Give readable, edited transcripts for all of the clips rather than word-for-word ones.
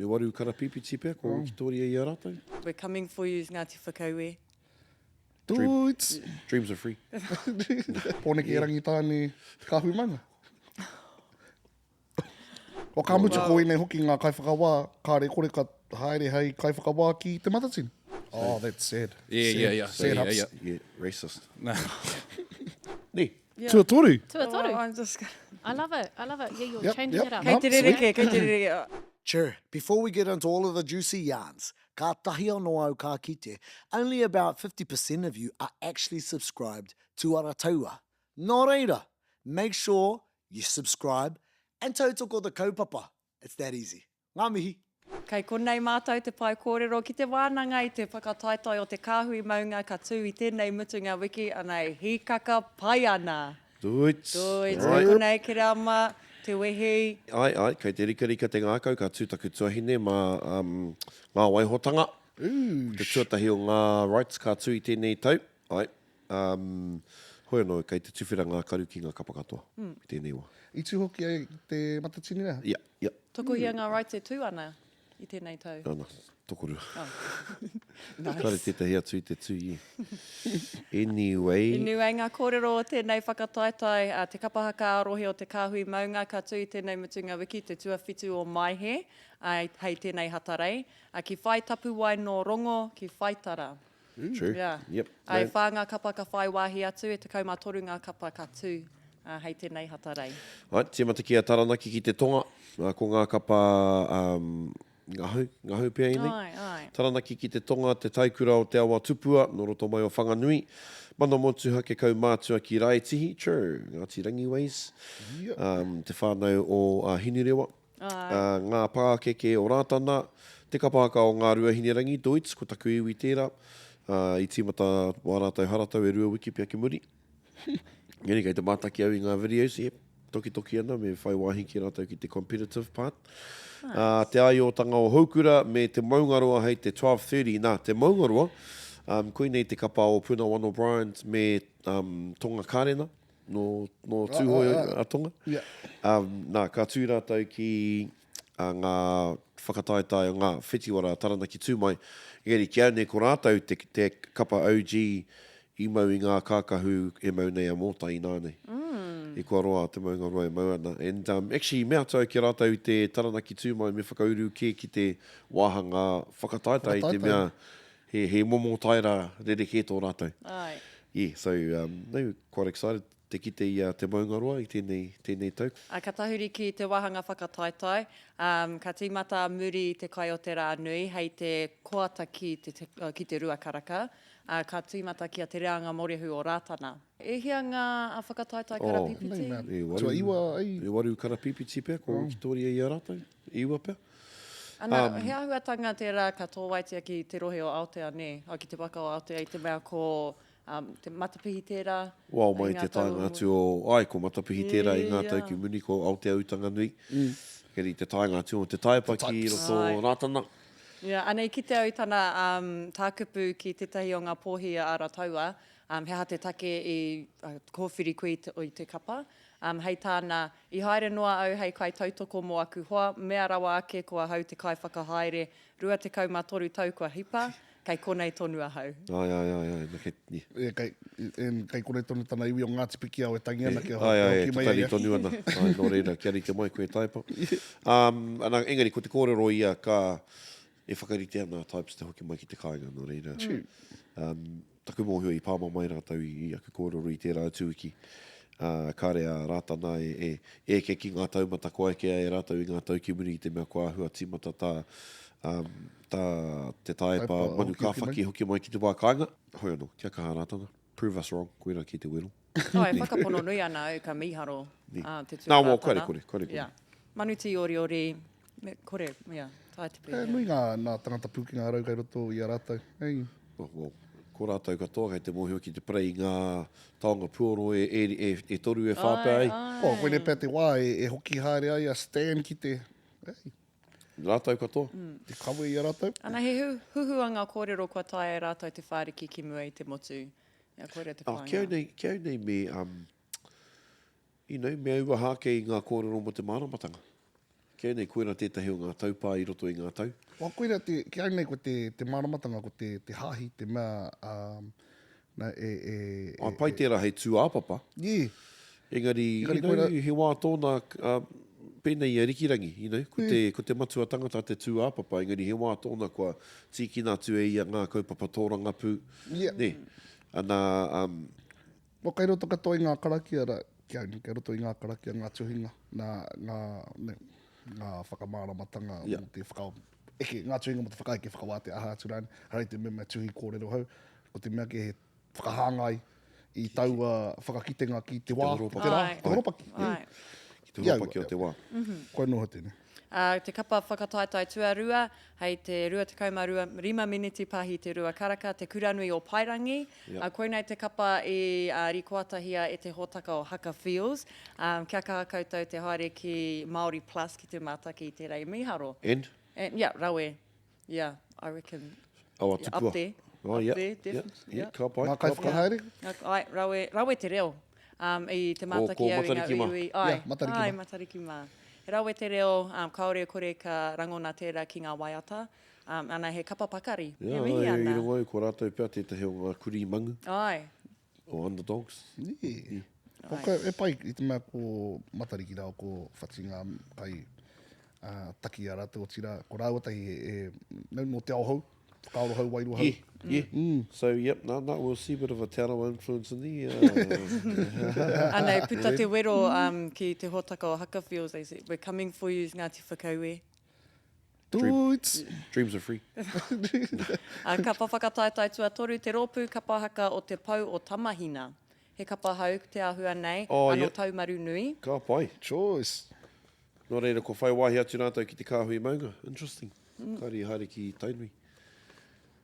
waru karapipiti pia, ko kitoria I a rātou. We're coming for you, Ngāti Whakauē. Dudes! Dreams are free. Pōne ki rangi tāne Te Kāhui Maunga. O ka mutu ko ēnei hoki ngā kaiwhakawā, kāre kore ka haere hei kaiwhakawā ki te matatini. Oh, that's sad. Yeah. Sad ups. Yeah, racist. Ni, Yeah. tuatoru. Tuatoru. Oh, I'm just... I love it. Yeah, you're Yep, changing yep. it up. Kei te rereke, kei te rereke. Sure, before we get into all of the juicy yarns, ka tahi anō au ka kite, only about 50% of you are actually subscribed to Arataua. Nō reira, make sure you subscribe and tautoko the kaupapa. It's that easy. Ngā mihi. Kei konei mātou te pai kōrero ki te wānanga I te whakataitai o Te Kāhui Maunga ka tū I tēnei mutunga wiki anei hikaka pai ana. Duits. Doi, te konei Kereama, Te Wehi. Ai, kei te rika te ngākau, ka tūtaku tuahine mā ngā waihotanga. Te tuatahi o ngā rights ka tū I tēnei tau. Ai, hoi anō, kei te tuwhira ngā karu ki ngā kapa katoa. I tēnei wā. I tū hoki ai te matatini rea? Yeah. Toko hia ngā rights e tū ana I tēnei tau. Ana, tokoru. Nice. Kare tētahi atu I te tū I. Anyway. Ngā kōrero o tēnei whakataitai, te kapa haka rohe o Te Kāhui Maunga ka tū I tēnei mutunga wiki, te tuawhitu o maihe, hei tēnei hatarei. Ki whai tapu wai no rongo, ki whaitara. True. Yeah. Yep. Ai whā ngā kapa ka whai wāhi atu, e te kaumatoru ngā kapa ka tū, hei tēnei hatarei. Ai, te mata ki a taranaki ki te tonga, ko ngā kapa ngahau pia ēnei. Ai. Taranaki ki te tonga, te taikura o te awa tupua, no roto mai o whanganui. Mana motu hake kau mātua ki Raetihi, true, Ngāti Rangi Ways. Te whānau o Hinirewa. Ngā pākeke o Ratana, te kapahaka o ngā rua hinirangi, Doits, ko taku iwi tērā. I tīmata wārātau haratau e rua wiki pia ki muri. Ngeni kei te mātaki au I ngā videos, toki ana, me whai wāhi ki rātau ki te competitive part. Te aiotanga o Haukura me te maungaroa hei te 12:30. Nā, te maungaroa, koe nei te kapa o Puna One O'Brien me Tonga Kārena, no tūhoi a Tonga. Nā, ka tū rātau ki ngā whakataitai o ngā whetiwara taranaki tūmai. Ngeri, kia nei ko rātau te kapa OG I mau I ngā kākahu e mau nei a mōta I nānei. I kua roa te maunga roa e mau ana. And actually, mea tau ki rātau I te taranaki tūmai me whakauru ki te wāhanga whakataitai te mea he momo taira rereke tō rātau. Ai. Yeah, so no, quite excited te kite I te maunga roa I tēnei tau. Ka tahuri ki te wāhanga whakataitai, ka tīmata muri te kai o te rā nui, hei te koata ki te rua karaka, ka tīmata ki a Te Reanga Morehu o Ratana. E hia ngā whakataitai karapipiti? Tua iwa ai. E waru karapipiti pia, ko kitoria I a rātou. Iwa pia. Ana, he ahuatanga tērā ka tōwaitia ki te rohe o Aoteanē, ki te waka o Aotea I te mea ko te matapihi tērā. Wau mai te tainga atu o, ko matapihi tērā I ngā tauki muni ko Aoteautanga nui. Keri te tainga atu o te taipa ki roto Ratana. Anei ki te au tana tākupu ki tetahi o ngā pōhia a Rataua, he ha te take I kōwhiri koe I te kapa. Hei tāna, I haere noa au hei kai tautoko mo aku hoa, mea rawa ake kua hau te kai whakahaere, rua te kaumatoru tau kua hipa, kei konei tonu a hau. Ai. Kei konei tonu tana iwi o Ngāti Piki au e tangi ana ki a Ai, te tari tonu ana. Ai, no reira, kia rite mai koe taipa. Ana, engari, ko te kōrero ia ka e whakarite ana types te hoki mai ki te kāinga, no reira. Taku mōhio I pāma mai rātau I aku kōrero I tērā tūiki. Kāre a Ratana e ke ki ngā taumata koe ke e rātau I ngā tauki muri I te mea kua hua tīmata tā te taipa manu ka whaki hoki mai ki te wā kāinga. Hoi anō, kia kaha Ratana. Prove us wrong, koe ki te wero. Whakapono nui ana au ka miharo. Te tū Nā, Ratana. Kore. Manuti ori, kore, tai te pia. Nui ngā tangata pūkinga rau kai roto I a rātau. Hei. Ko rātau katoa, kei te mōhio ki te prei ngā taonga puoro e toru e whāpea ai. Koe ne pēr te wā e hoki haere ai a stand ki te... Rātau katoa. Te kawe I a rātau. Ana he huhuanga kōrero kua tae e rātau te whāriki ki mua I te motu. Koere te whāinga. Kia nei me, me aua hake I ngā kōrero mo te māramatanga. Kia nei, koera tētahi o ngā taupā i roto i ngā tau. Wa koera, kia nei ko te māramatanga, ko te hāhi, te mea... Pai tērā hei tū āpapa. Yeah. Engari koera... he wā tōna pēnei a rikirangi, ko te matua tangata te tū āpapa, engari he wā tōna kua tiki nā tū e ia ngā kaupapa tōranga pū. Yeah. Ne, ana... Kai roto katoa i ngā karakia, kai roto i ngā karakia, ngā tuhinga, ngā whakamāramatanga, te whakao... ngā tuhinga mo te whakaeke whakawāte aha turani, harei te mea tuhi kōrero hau, ko te mea ke he whakahāngai i taua whakakitenga ki te wā, te horopaki. Te horopaki o te wā. Koe noho tēnei. Te kapa whakataitai tuarua, hei te rua te kaumarua, 5 miniti pahi te rua karaka, te kuranui o Pairangi. Koinei te kapa i rikoatahia e te hōtaka o Haka Feels. Kia kaha koutou te haere ki Māori Plus ki te mātaki i te rei miharo. And? Yeah, rawe. Yeah, I reckon. Awa Yeah, tupua. up there. Oh, Up yeah. there, definitely. Yeah, ka pai. Ngā kai whakahaere? Ai, rawe te reo. I te mātaki ko au i ngā Matariki mā. iwi. Yeah, Matariki Ai, mā. Matariki mā. He rawe te reo, kaore kore ka rangona tērā ki ngā waiata. Ana he kapa pakari. Yeah, He mihi ana. I rongo ko rātou pia tētahi o ngā kuri mangu. Ai. O underdogs. Yeah. Ko e pai i te mea ko Matariki rao ko whatinga kai taki a rātou o tira. Ko rāuatahi no te ao hau, whakaaro hau wairu hau. Yeah. So, yep, we'll see a bit of a Te Arawa influence in the... Ana, puta te wero ki te hōtaka o Haka Feels, they say, we're coming for you, Ngāti Whakaue. Dudes! Dreams are free. Kapa whakataitai tuatoru, te rōpū kapa haka o te pau o Tamahina. He kapa hau te ahua nei, ano taumaru nui. Ka pai. Choice! Nō reira, ko whai wāhi atu rātou ki te Kāhui Maunga. Interesting. Kāri haere ki Tainui.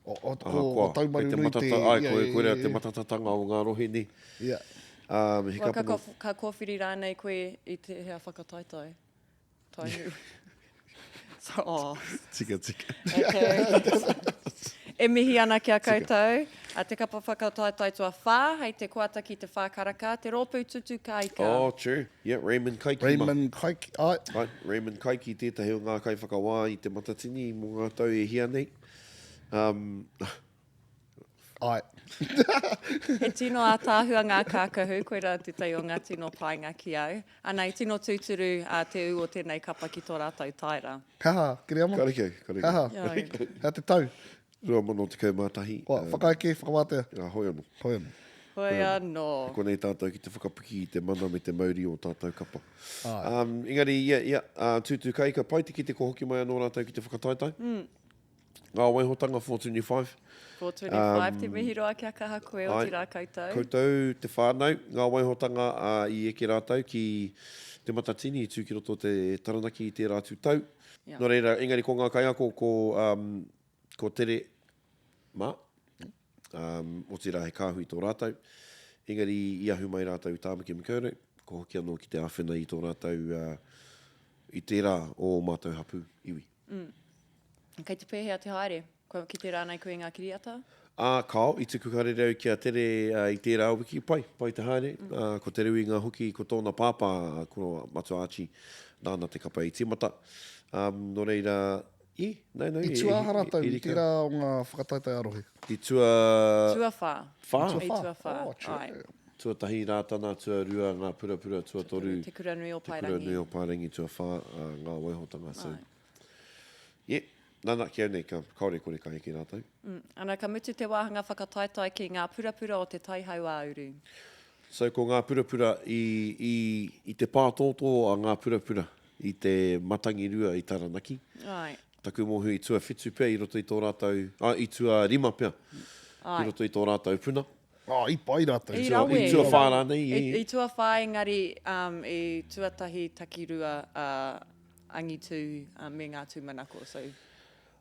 Ko taumaru nui te... Koe rea te matatatanga o ngā rohe ni. Yeah. He Ka kapa ka kōwhiri rānei koe i te hea whakataitai. Tainu. Tika. Okay. E mihi ana kia koutou. Te kapa whakataitai tua whā, hei te kuata ki te whā karaka, te rōpū tutu kaika. Oh, true. Yeah, Raymond Kaiki. Raymond Kaiki. Ai, Raymond Kaiki, tētahi o ngā kai whakawā i te matatini, mō ngā tau e hia nei. Ai. He tino a tāhua ngā kākahu, koe rā te tei o ngā tino painga ki au. Ana, i tino tūturu te u o tēnei kapa ki tō rātou taira. Kaha, Kereama? Karikau. Kaha. Hea te tau. Rua mono te kaumātahi. Whakaeke, whakawātea. Hoi anō. Hoi anō. Hoi anō. Ko nei tātou ki te whakapuki i te mana me te mauri o tātou kapa. Engari, tūtū kaika, pai te ki te ko hoki mai anō rātou ki te whakataitai. Ngā waihotanga 425. 425, te mihi roa kia kaha koe o tira koutou. Koutou, te whānau, ngā waihotanga i eke rātou ki te matatini i tūki roto te taranaki i te rātu tau. Nō reira, engari ko ngā kaiako ko tere mā, o tira he kāhui tō rātou. Engari, i ahu mai rātou tāmaki mikaurau, ko hoki anō ki te awhena i tō rātou i tērā o mātou hapu iwi. Kei te pēhea te haere, ki te rānei koe ngā kiriata? Kao, i tuku karerau kia tere i tērā wiki pai te haere. Ko te rui ngā hoki, ko tōna pāpā, ko Matua Achi, nāna te kapa i timata. Nō reira, nei. I tua haratau, i tērā o ngā whakataitai arohe. I tua... Tua whā. Whā? I tua whā. Ai. Tua tahi rātana, tua rua, ngā purapura, tua toru. Te kuranui o Pairangi. Te kuranui o Pairangi, tua whā, ngā waihotanga. So, nāna ki au nei, ka kaore kore ka heke rātou. Ana ka mutu te wāhanga whakataitai ki ngā purapura o te taihau āuru. So, ko ngā purapura i te pātoto a ngā purapura i te matangi rua i Taranaki. Ai. Taku mohu i tua whetū pia i roto i tō rātou, i tua rima pia, i roto i tō rātou puna. I pai rātou. I rawe. I tua whā rānei. I tua whā engari i tuatahi takirua angitu me ngā tūmanako. So,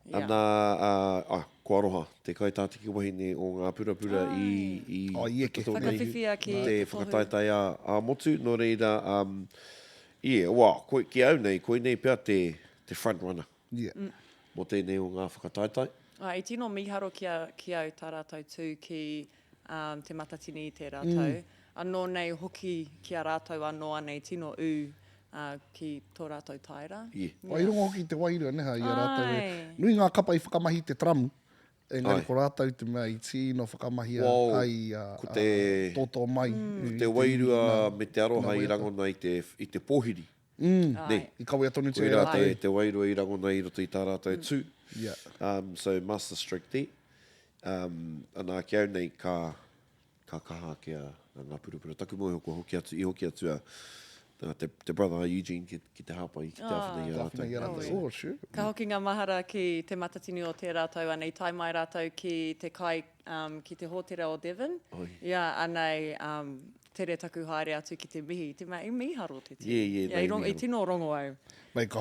Ana, ko aroha, te kaitātiki wahine o ngā purapura i eke. Whakawhiwhia ki te whakataitai a motu, no reira, koe ki au nei, koe nei pia te front runner. Mo tēnei o ngā whakataitai. I tino miharo ki au tā rātou tū ki te matatini i te rātou. Anō nei hoki ki a rātou anō anei tino u ki tō rātou taira. Yeah. Wai rongo hoki te wairua neha i a rātou. Ai. Nui ngā kapa i whakamahi te tramu. Engari ko rātou te mea i tino whakamahia Wow, ai ko te- tōtō mai. Te wairua me te aroha i rangona i te pōhiri. Ai. I kawe atonu te Koe rā. rā te wairua i rangona i roto i tā rātou tū. Yeah. So master stroke there. Anā ki au nei ka kaha ki a ngā purupura. Taku moe hoko hoki atu, i hoki atu te brother Eugene ki te hapa i ki te awhina i a Whawhina i a rātou. rātou. Oh, sure. Ka hoki ngā mahara ki te matatini o te rātou, anei tai mai rātou ki te kai, ki te hōtera o Devon. Oi. Ia, anei tere taku haere atu ki te mihi. Te i miharo te te. Yeah, Ia, nei i tino rongo au. Mai ka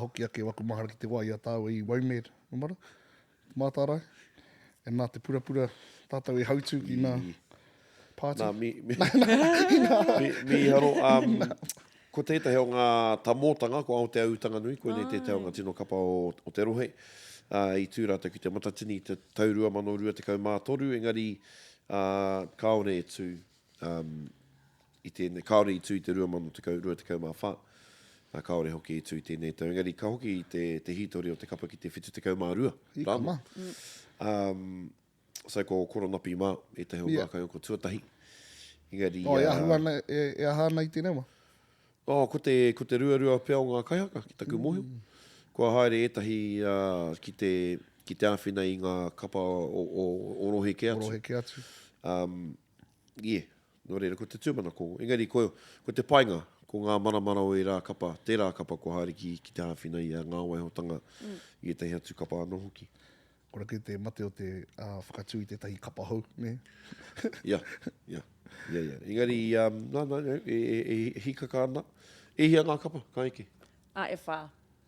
hoki ake waku mahara ki te wai a tāu i Waimed. Umara? Mātārai. E nā te purapura tātou i hautu i nā pāti. Nā, mi haro, ko tētahi o ngā tamōtanga, ko Aotea Utanga Nui, koe nei tētahi o ngā tino kapa o te rohe, i tūrata ki te matatini, te taurua mano rua te kaumātoru, engari kaore e tū, i tēnei, kaore i tū i te rua mano te kaumāwha, kaore hoki i tū i tēnei tau, engari ka hoki i te hitori o te kapa ki te whitu te kaumārua. I ka mā. So ko koronapi mā, e te heo Yeah. ngā kai o ko tuatahi. Engari, O, e aha nei tēnei wā. ko te rua pea o ngā kaihaka, ki taku mohu. Kua haere etahi ki te āwhina i ngā kapa o rohe ke atu. Rohe ke atu. Yeah, no reira, ko te tūmana ko. Engari, ko te painga, ko ngā maramara o i rā kapa, te rā kapa ko haere ki te āwhina i a ngā waihotanga i etahi atu kapa anō hoki. Kora ki te mate o te whakatū i te tahi kapa hou, ne? Yeah. Engari, e hikaka ana. E hia ngā kapa, ka eke. E whā.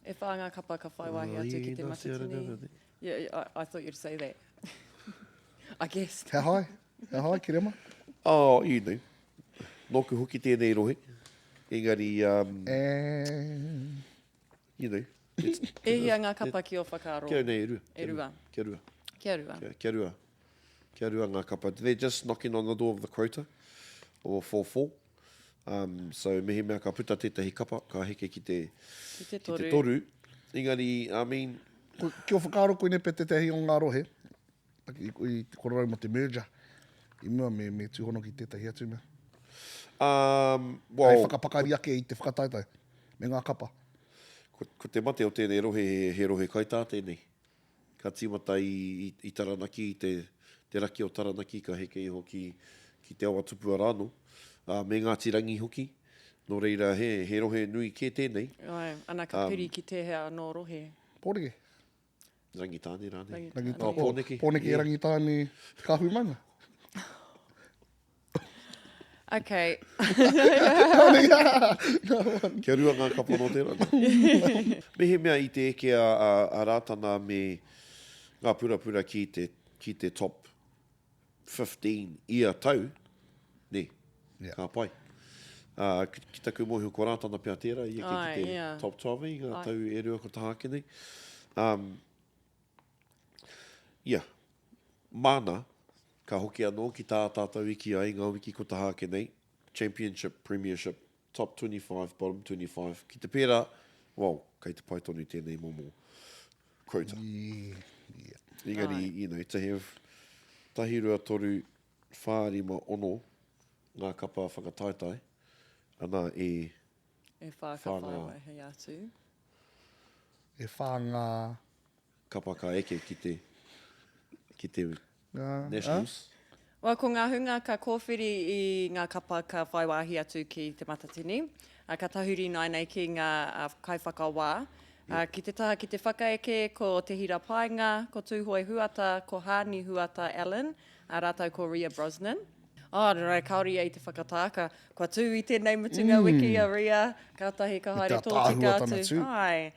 E whā ngā kapa ka whaiwahi atu ki te nā sea matatini. rana. Yeah, I thought you'd say that. I guess. He hai, Kereama. Ēnei. Nōku hoki tēnei rohe. Engari, ēnei. E hia ngā kapa ki o whakaaro. Kia nei, e rua. E rua. Kia rua. Kia rua. Kia rua ngā kapa. They're just knocking on the door of the quota, or 4-4. So mihi mea ka puta tētahi kapa, ka heke ki te toru. Engari, I mean, Ki o whakaaro koe ne pe te tehi o ngā rohe. I te kororau mo te merger. I mua me tūhono ki tētahi atu mea. Ai well, whakapakari ake i te whakataitai. Me ngā kapa. ko te mate o tēnei rohe, he rohe kaitā tēnei. Ka tīmata i Taranaki, te raki o Taranaki, ka heke iho ki te awa tupua rāno. Me Ngāti Rangi hoki. Nō reira, he rohe nui ke tēnei. Ai, ana ka piri ki te hea no rohe. Pōreke. Rangitāne rāne. Rangitāne. Pōneke. Pōneke e rangitāne Te Kāhui Maunga. Okay. Kia rua ngā kapa no te rana. Mehe mea i te eke a Ratana me ngā purapura ki te top 15 ia tau, ne, Yeah. ka pai. Ki taku mohi ko Ratana pia tērā, i eke Ai, ki te yeah. top 12 i ngā Ai. tau e rua ko tahake nei. Yeah, mana, ka hoki anō ki tā tātou iki ai ngā wiki ko tahake nei, Championship, Premiership, Top 25, Bottom 25. Ki te pērā, well, kei te pai tonu tēnei momo quota. Yeah. Engari, you know, to have tahi rua toru whārima ono ngā kapa whakataitai, ana E whā ka Whānga. whaiwahi atu. E whānga... kapa ka eke ki te Nationals. Wa ko ngā hunga ka kōwhiri i ngā kapa ka whaiwahi atu ki te matatini. Ka tahuri nai nei ki ngā kaiwhakawā. Ki te taha ki te whakaeke ko te hira painga, ko tūhoi huata, ko hāni huata Alan, a rātau ko Ria Brosnan. Rai, kaori e i te whakatāka. Kua tū i tēnei mutunga wiki a Ria, ka tahi ka haere tā tōtika tāhuatana atu. tū. Ai,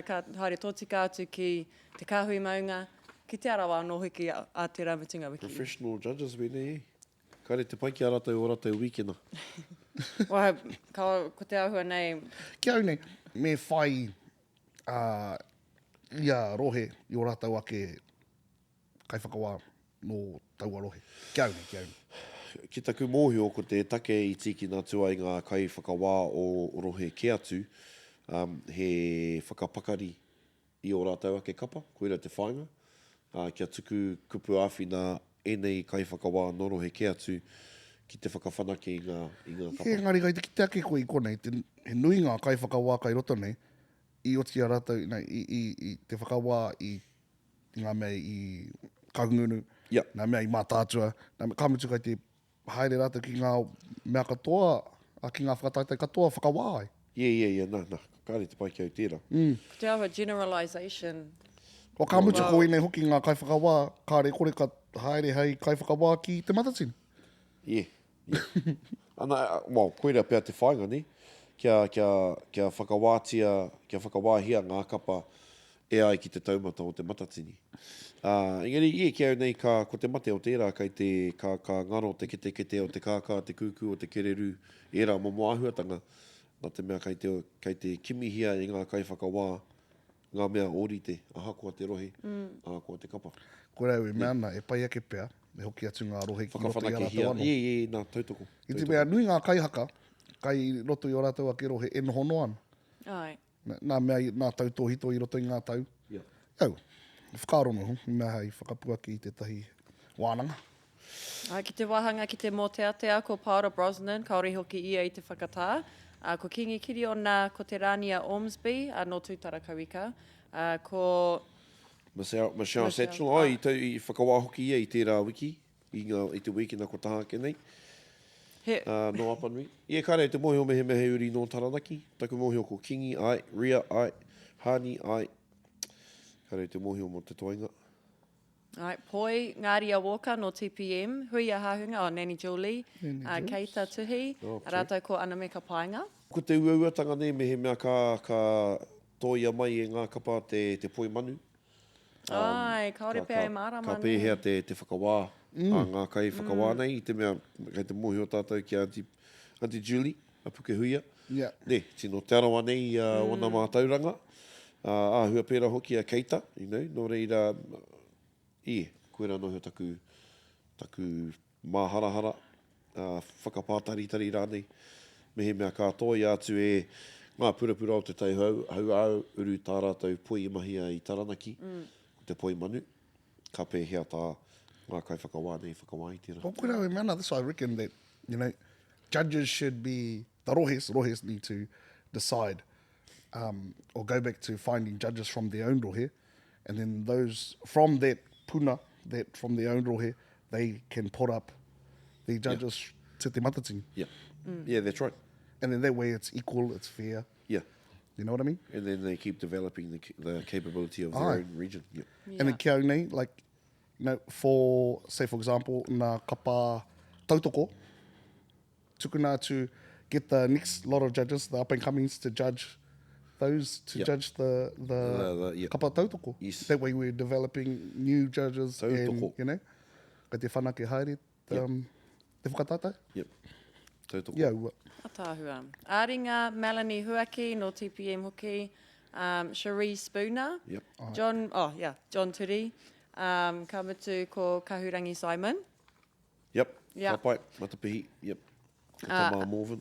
ka haere tōtika atu ki Te Kāhui Maunga, ki te arawa anō hiki a te ramutunga wiki. Professional judges wene e. Kare te pai ki a rātou o rātou weekenda. Wai, ko te ahua nei, Ki au nei, me whai ia rohe i o rātou ake kai whakawā no taua rohe. Ki au nei. ki taku mōhio ko te take I tiki nā tua I ngā kai whakawā o rohe ke atu, he whakapakari I o rātou ake kapa, koera te whāinga. Kia tuku kupu āwhina ēnei kai whakawā no rohe ke atu ki te whakawhanake I ngā kapa. He ngari kai te ki te ake koe I konei, he nui ngā kai whakawā kai roto nei, I oti a rātou, I te whakawā I ngā mea I kaungunu, Yeah. ngā mea I mātātua, ngā mea kamutu kai te haere rātou ki ngā mea katoa, ki ngā whakataitai katoa whakawā ai. Nā, kāre te pai ki au tērā. Te awa generalisation. O ka mutu ko nei hoki ngā kai whakawā, kāre kore ka haere hei kai whakawā ki te matatini. Ana, koera pēr te whainga, ne? Kia whakawātia, kia whakawāhia ngā kapa e ai ki te taumata o te matatini. Engari, kia au nei ko te mate o tērā, kai te ka ngaro te kete o te kākā, te kūkū o te kereru, e rā momo āhuatanga, nā te mea kai te kimihia I ngā kai whakawā, ngā mea orite, aha kua te rohe, aha kua te kapa. Koe rau mea ana, e pai ake pēr, e hoki atu ngā rohe ki roto I a Whakawhanake hia, rātou anō. nā tautoko. I te mea nui ngā kai haka, kai roto I o rātou ake rohe e noho noa ana. Ai. Nā mea, nā tauto hito I roto I ngā tau. Au, whakarono ho, mea hei whakapua ki te tahi wānanga. Ai, ki te wahanga ki te moteatea ko Paula Brosnan, kaore hoki ia I te whakatā. Ko Kingi Kiriona, ko te Rania Ormsby, no Tūtara Kawika. Ko Michelle Satchel, I whakawā hoki ia I tērā wiki, I te wiki nā ko taha kenei. No Apanui. Kāre te mōhio mehe uri no Taranaki. Taku mōhio ko Kingi, ai, Ria, ai, Hani, ai. Kāre te mōhio mo te toinga. Ai, poi, Ngāria Walker no TPM, Hui a Hahunga, Nani Julie, Keita Tuhi, rātou ko Anameka Painga. Ko te uauatanga ne, mehe mea ka toia mai e ngā kapa te poi manu. Ai, kaore pēr ai mara Ka manu. pēhea te whakawā, ngā kai whakawā nei, I te mea, kai te mōhio tātou ki Auntie Julie, a puke huia. Yeah. Ne, tino te arawa nei wana mātauranga. Hua pēra hoki a Keita, no reira, koera noho taku māharahara, whakapātaritari rānei, mehe mea kātoi atu ngā purapura o te tauhau, hau au, uru tā rātou poi imahia I Taranaki, te poi manu, ka pēhea tā ngā kai whakawā nei, whakawā I tērā. Well, koe rau mea ana, this I reckon that, judges should be, the rohes need to decide or go back to finding judges from their own rohe, and then those from that puna, that from their own rohe, they can put up the judges to te matatini. Yeah, that's right. And then that way it's equal, it's fair. Yeah. You know what I mean? And then they keep developing the capability of their own region. Yeah. And then kia au nei, like, for, say for example, nā kapa tautoko, tukuna to get the next lot of judges, the up and comings, to judge those, to judge the kapa tautoko. Yes. That way we're developing new judges Tautoko. and, ka te whanake haere, te whakatātai. Yep. Tautoko. Yeah, ua. Atāhua. Āringa, Melanie Huaki no TPM hoki, Cherie Spooner, Yep. John Turi, Kamutu ko Kahurangi Simon. Yep. Yeah. Papai, Matapihi. Yep. Tamā Morven.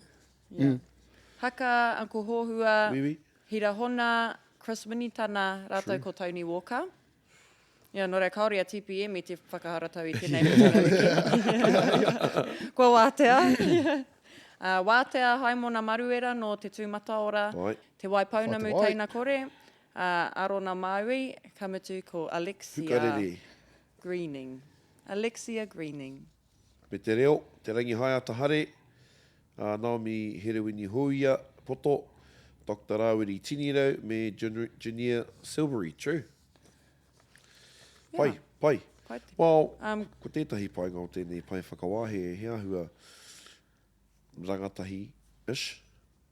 Haka, Uncle Hohua, Wiwi. Hirahona, Chris Minitana, rātou ko Tony Walker. No rei kaore a TPM I te whakaharatau I tēnei mutunga. Ko Wātea. Wātea Haimona Maruera no te tūmata ora. Ai. Te Waipaunamu Whai te wai. teina kore. Arona Maui, kamutu ko Alexia Pukarere. Greening. Alexia Greening. Me te reo, te rangi haia tahare, Naomi Herewini Huia, Poto, Dr. Rawiri Tinirau, me Junior Silvery, true. Pai. Pai te. Well, ko tētahi pai ngau tēnei pai whakawāhe, he ahua rangatahi-ish,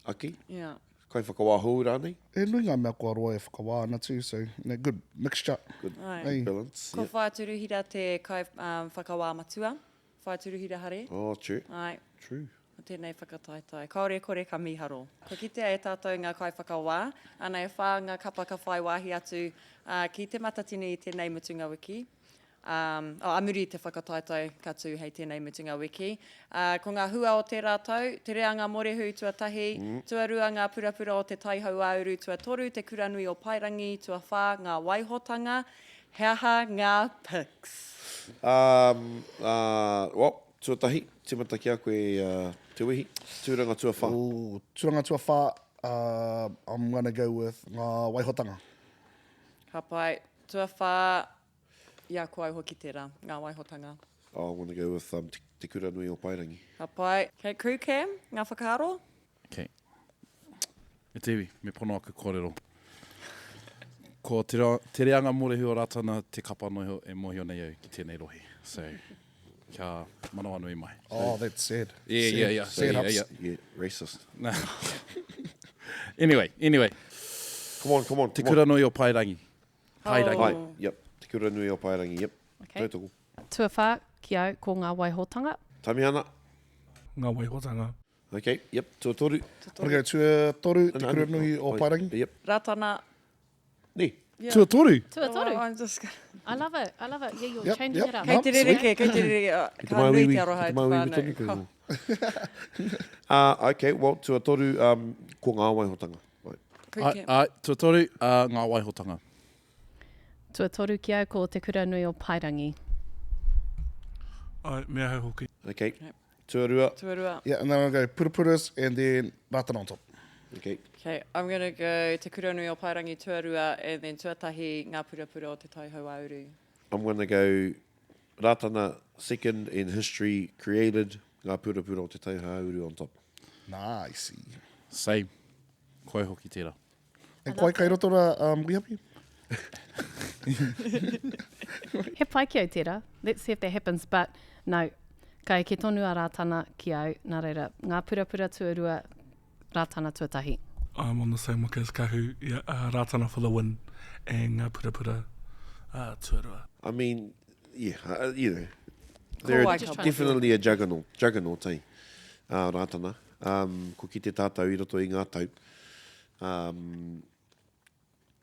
aki. Yeah. Kai whakawā hou rānei. E nui ngā mea kua roa e whakawā ana too, so good mixture. Good Ai. balance. Ko Yeah. whaaturuhira te kai whakawā matua. Whaaturuhira hare. Oh, true. Ai. True. O tēnei whakataitai. Kaore kore ka miharo. Ko kitea e tātou ngā kai whakawā, ana e whā ngā kapa ka whai wāhi atu ki te matatini I tēnei mutunga wiki. Amuri te whakataitai katu hei tēnei mutunga wiki. Ko ngā hua o te rātau, Te Reanga Morehu tuatahi, tuarua ngā purapura o te taihau auru tuatoru, te kuranui o Pairangi, tuawha, ngā waihotanga, heaha ngā pics. Tuatahi, timata ki a koe Te Wehi, tūranga tuawha. Ooh, tūranga tuawha, I'm going to go with ngā waihotanga. Ka pai, tuawha, ia koe hoki tērā, ngā waihotanga. I want to go with te kuranui o Pairangi. Ka pai, kei crew cam, ngā whakaaro. Okay. Me tewi, me pono aka kōrero. Ko te Reanga Morehu o Ratana, te kapa noho e mohio nei au ki tēnei rohe. So, kia manawa nui mai. Oh, that's sad. Yeah. Sad ups. Yeah, racist. No. Anyway. Come on. Te kuranui o Pairangi. Pairangi. Pai, yep. Te kuranui o Pairangi, yep. Okay. Tautoko. Tuawha ki au ko ngā waihotanga. Tamihana. Ngā waihotanga. Okay, yep. Tuatoru. Okay, tuatoru, te kuranui o Pairangi. Yep. Ratana. Ni. Yeah. Tuatoru. Tuatoru. Oh, I'm just... I love it. Yeah, you're Yep, changing yep. it up. Kei te rereke. Ki te maiwiwi, ki te maiwiwi tonu koe. Okay, well, tuatoru ko ngā waihotanga. Right. Crew cam. Tuatoru, ngā waihotanga. Tuatoru ki au ko te kuranui o Pairangi. Ai, mea hei hoki. Okay. Tuarua. Tuarua. Yeah, and then I'm going to go purupuras and then Ratana on top. Okay. Okay, I'm going to go te kuranui o Pairangi tuarua and then tuatahi ngā purapura o te taihau auru. I'm going to go Ratana, second in history created, ngā purapura o te taihau auru on top. Nice. Same. Koe hoki tērā. And koe kai roto ra wihapi? He pai ki au tērā. Let's see if that happens. But no, kai ke tonu a Ratana ki au. Nā reira, ngā purapura tuarua, Ratana tuatahi. I'm on the same waka as Kahu. Yeah, Ratana for the win. And ngā purapura tuarua. I mean, yeah, you know, they're Ko ai ka definitely a juggernaut, eh, Ratana. Ko ki te tātou I roto I ngā tau.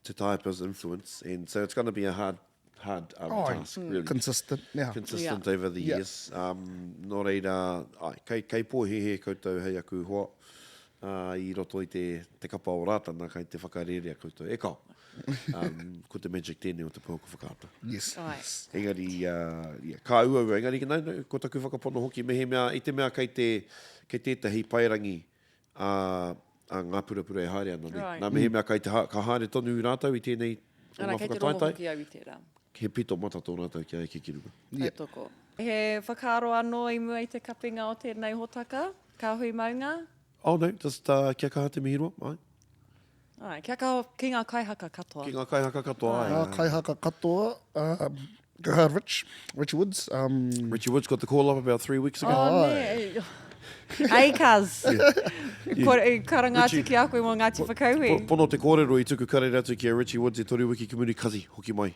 To type as influence, and so it's going to be a hard task, really. Consistent. Yeah. Consistent Yeah. over the Yeah. years. Nō reira, kei pōhehe koutou hei aku hoa, I roto I te kapa o Ratana, kei te whakarerea koutou. E kao, ko te magic tēnei o te pōko whakaata. Yes. Ai. Engari, ka ua, engari ki nau, ko taku whakapono hoki mehe mea, I te mea kei tētahi Pairangi, a ngā purapura e haere ana. Right. Nā mehe mea ka haere tonu I rātou I tēnei o Ana ngā kei te rongo whakataitai. hoki au I tērā. He pito mata tō rātou ki ai ki kiruga. Tautoko. He whakaaro anō I mua I te kapinga o tēnei hotaka, Kāhui Maunga. Oh no, just kia kaha te mihi roa, ai. Ai, kia kaho ki ngā kaihaka katoa. Ki ngā kaihaka katoa, ai. Ngā kai haka katoa. Go ahead, Richie Woods. Richie Woods got the call up about 3 weeks ago. Oh, ne. Ai, kaz. Karangāti ki a koe mō Ngāti Whakauhi. Pono te kōrero I tuku kare ratu ki a Richie Woods I tori wiki kumuri kazi, hoki mai.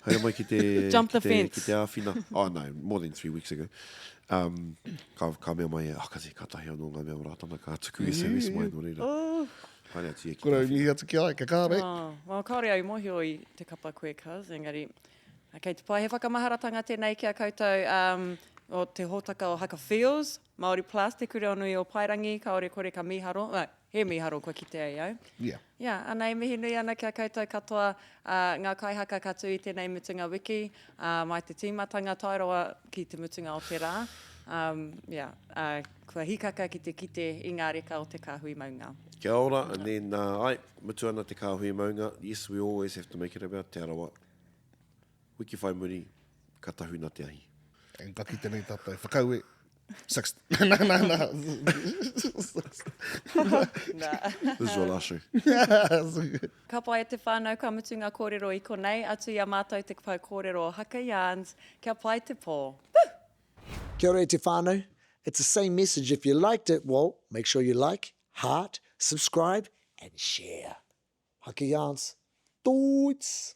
Haere mai ki te... Jump the ki fence. Ki te āwhina. Oh no, more than 3 weeks ago. Ka mea mai, kazi, ka tahi anō ngā mea o Ratana, ka tuku SOS mai no reira. Haere atu e ki Kura te mihi atu ki ai, ka kāre. Oh, well, kaore au mohio I te kapa koe kaz, engari. Kei te pai, he whakamaharatanga tēnei ki a koutou o te hōtaka o Haka Feels, Māori Plus, te kureonui o Pairangi, kaore kore ka miharo, he miharo koe ki te ai au. Yeah. Yeah, ana I mihi nui ana ki a koutou katoa ngā kaihaka katu I tēnei mutunga wiki, mai te tīmatanga tairoa ki te mutunga o te rā. Kua hikaka ki te kite I ngā reka o te Kāhui Maunga. Kia ora, and then, mutu ana te Kāhui Maunga. Yes, we always have to make it about te arawa. Wiki whai muri, ka tahu nā te ahi. And ka ki tēnei tātai. Whakaue. 6. Visual usher. Ka pai e te whānau ka mutunga kōrero I konei, atu I a mātou te pai kōrero o Haka Yarns, kia pai te pō. Kia ora e te whānau. It's the same message. If you liked it, well, make sure you like, heart, subscribe, and share. Haka Yarns. Toits.